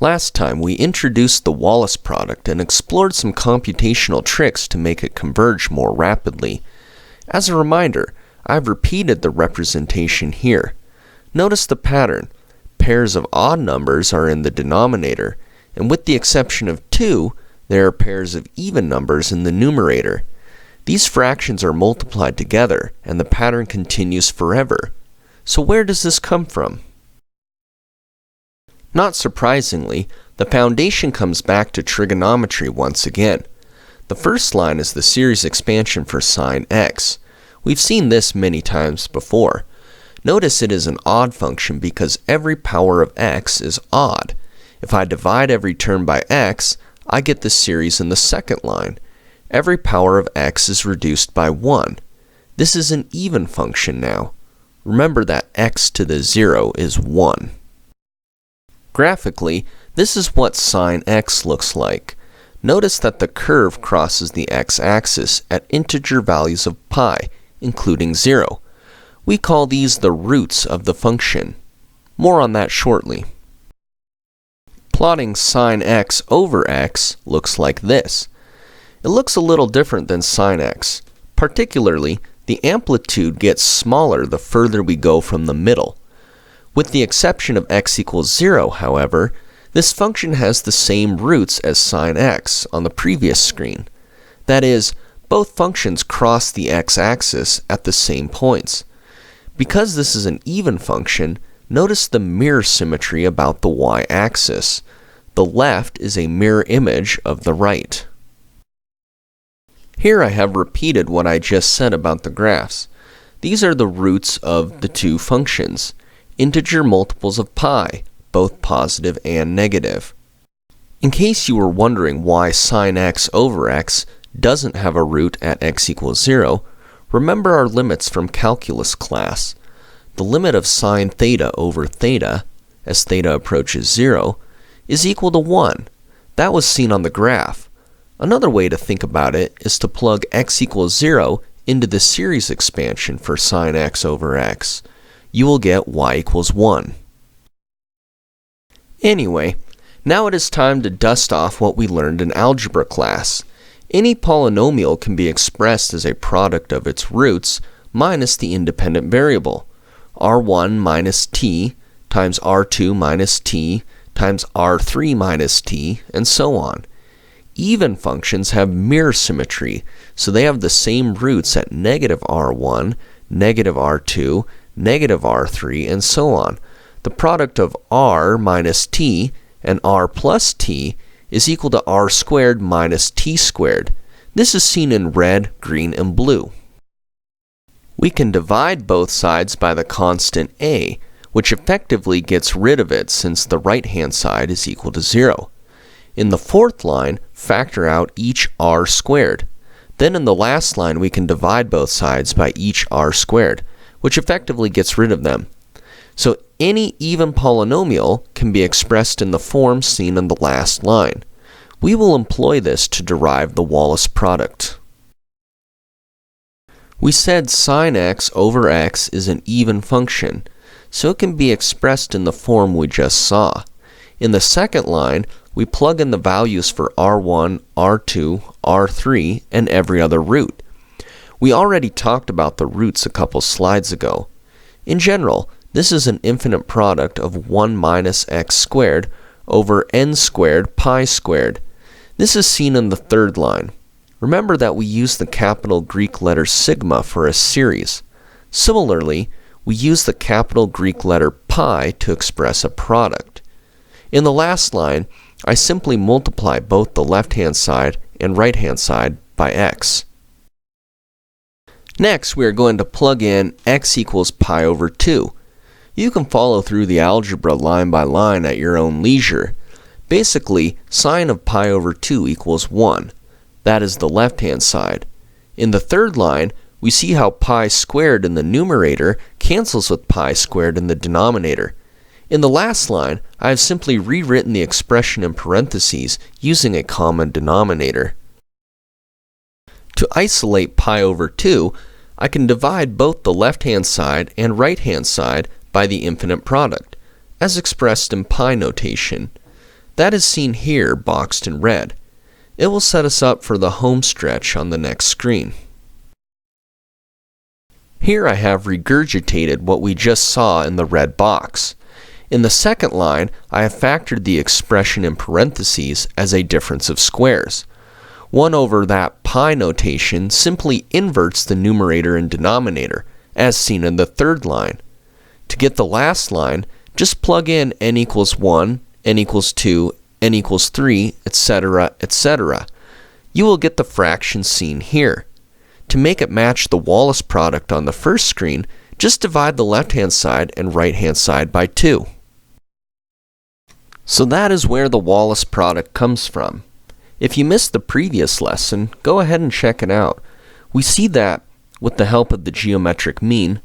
Last time we introduced the Wallis product and explored some computational tricks to make it converge more rapidly. As a reminder, I've repeated the representation here. Notice the pattern. Pairs of odd numbers are in the denominator, and with the exception of 2, there are pairs of even numbers in the numerator. These fractions are multiplied together, and the pattern continues forever. So where does this come from? Not surprisingly, the foundation comes back to trigonometry once again. The first line is the series expansion for sine x. We've seen this many times before. Notice it is an odd function because every power of x is odd. If I divide every term by x, I get the series in the second line. Every power of x is reduced by 1. This is an even function now. Remember that x to the 0 is 1. Graphically, this is what sine x looks like. Notice that the curve crosses the x-axis at integer values of pi, including 0. We call these the roots of the function. More on that shortly. Plotting sine x over x looks like this. It looks a little different than sine x. Particularly, the amplitude gets smaller the further we go from the middle. With the exception of x equals 0, however, this function has the same roots as sine x on the previous screen. That is, both functions cross the x-axis at the same points. Because this is an even function, notice the mirror symmetry about the y-axis. The left is a mirror image of the right. Here I have repeated what I just said about the graphs. These are the roots of the two functions, integer multiples of pi, both positive and negative. In case you were wondering why sine x over x doesn't have a root at x equals 0, remember our limits from calculus class. The limit of sine theta over theta, as theta approaches 0, is equal to 1. That was seen on the graph. Another way to think about it is to plug x equals 0 into the series expansion for sine x over x. You will get y equals 1. Anyway, now it is time to dust off what we learned in algebra class. Any polynomial can be expressed as a product of its roots minus the independent variable, r1 minus t times r2 minus t times r3 minus t, and so on. Even functions have mirror symmetry, so they have the same roots at negative r1, negative r2, negative r3, and so on. The product of r minus t and r plus t is equal to r squared minus t squared. This is seen in red, green, and blue. We can divide both sides by the constant a, which effectively gets rid of it since the right-hand side is equal to 0. In the fourth line, factor out each r squared. Then in the last line, we can divide both sides by each r squared, which effectively gets rid of them. So any even polynomial can be expressed in the form seen in the last line. We will employ this to derive the Wallis product. We said sine x over x is an even function, so it can be expressed in the form we just saw. In the second line, we plug in the values for r1, r2, r3, and every other root. We already talked about the roots a couple slides ago. In general, this is an infinite product of 1 minus x squared over n squared pi squared. This is seen in the third line. Remember that we use the capital Greek letter sigma for a series. Similarly, we use the capital Greek letter pi to express a product. In the last line, I simply multiply both the left-hand side and right-hand side by x. Next, we are going to plug in x equals pi over 2. You can follow through the algebra line by line at your own leisure. Basically, sine of pi over 2 equals 1. That is the left-hand side. In the third line, we see how pi squared in the numerator cancels with pi squared in the denominator. In the last line, I have simply rewritten the expression in parentheses using a common denominator. To isolate pi over 2, I can divide both the left-hand side and right-hand side by the infinite product, as expressed in pi notation. That is seen here boxed in red. It will set us up for the home stretch on the next screen. Here I have regurgitated what we just saw in the red box. In the second line, I have factored the expression in parentheses as a difference of squares. 1 over that pi notation simply inverts the numerator and denominator, as seen in the third line. To get the last line, just plug in n equals 1, n equals 2, n equals 3, etc., etc. You will get the fraction seen here. To make it match the Wallis product on the first screen, just divide the left-hand side and right-hand side by 2. So that is where the Wallis product comes from. If you missed the previous lesson, go ahead and check it out. We see that, with the help of the geometric mean,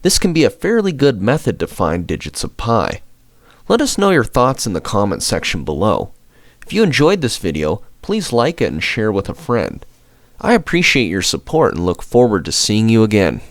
this can be a fairly good method to find digits of pi. Let us know your thoughts in the comment section below. If you enjoyed this video, please like it and share with a friend. I appreciate your support and look forward to seeing you again.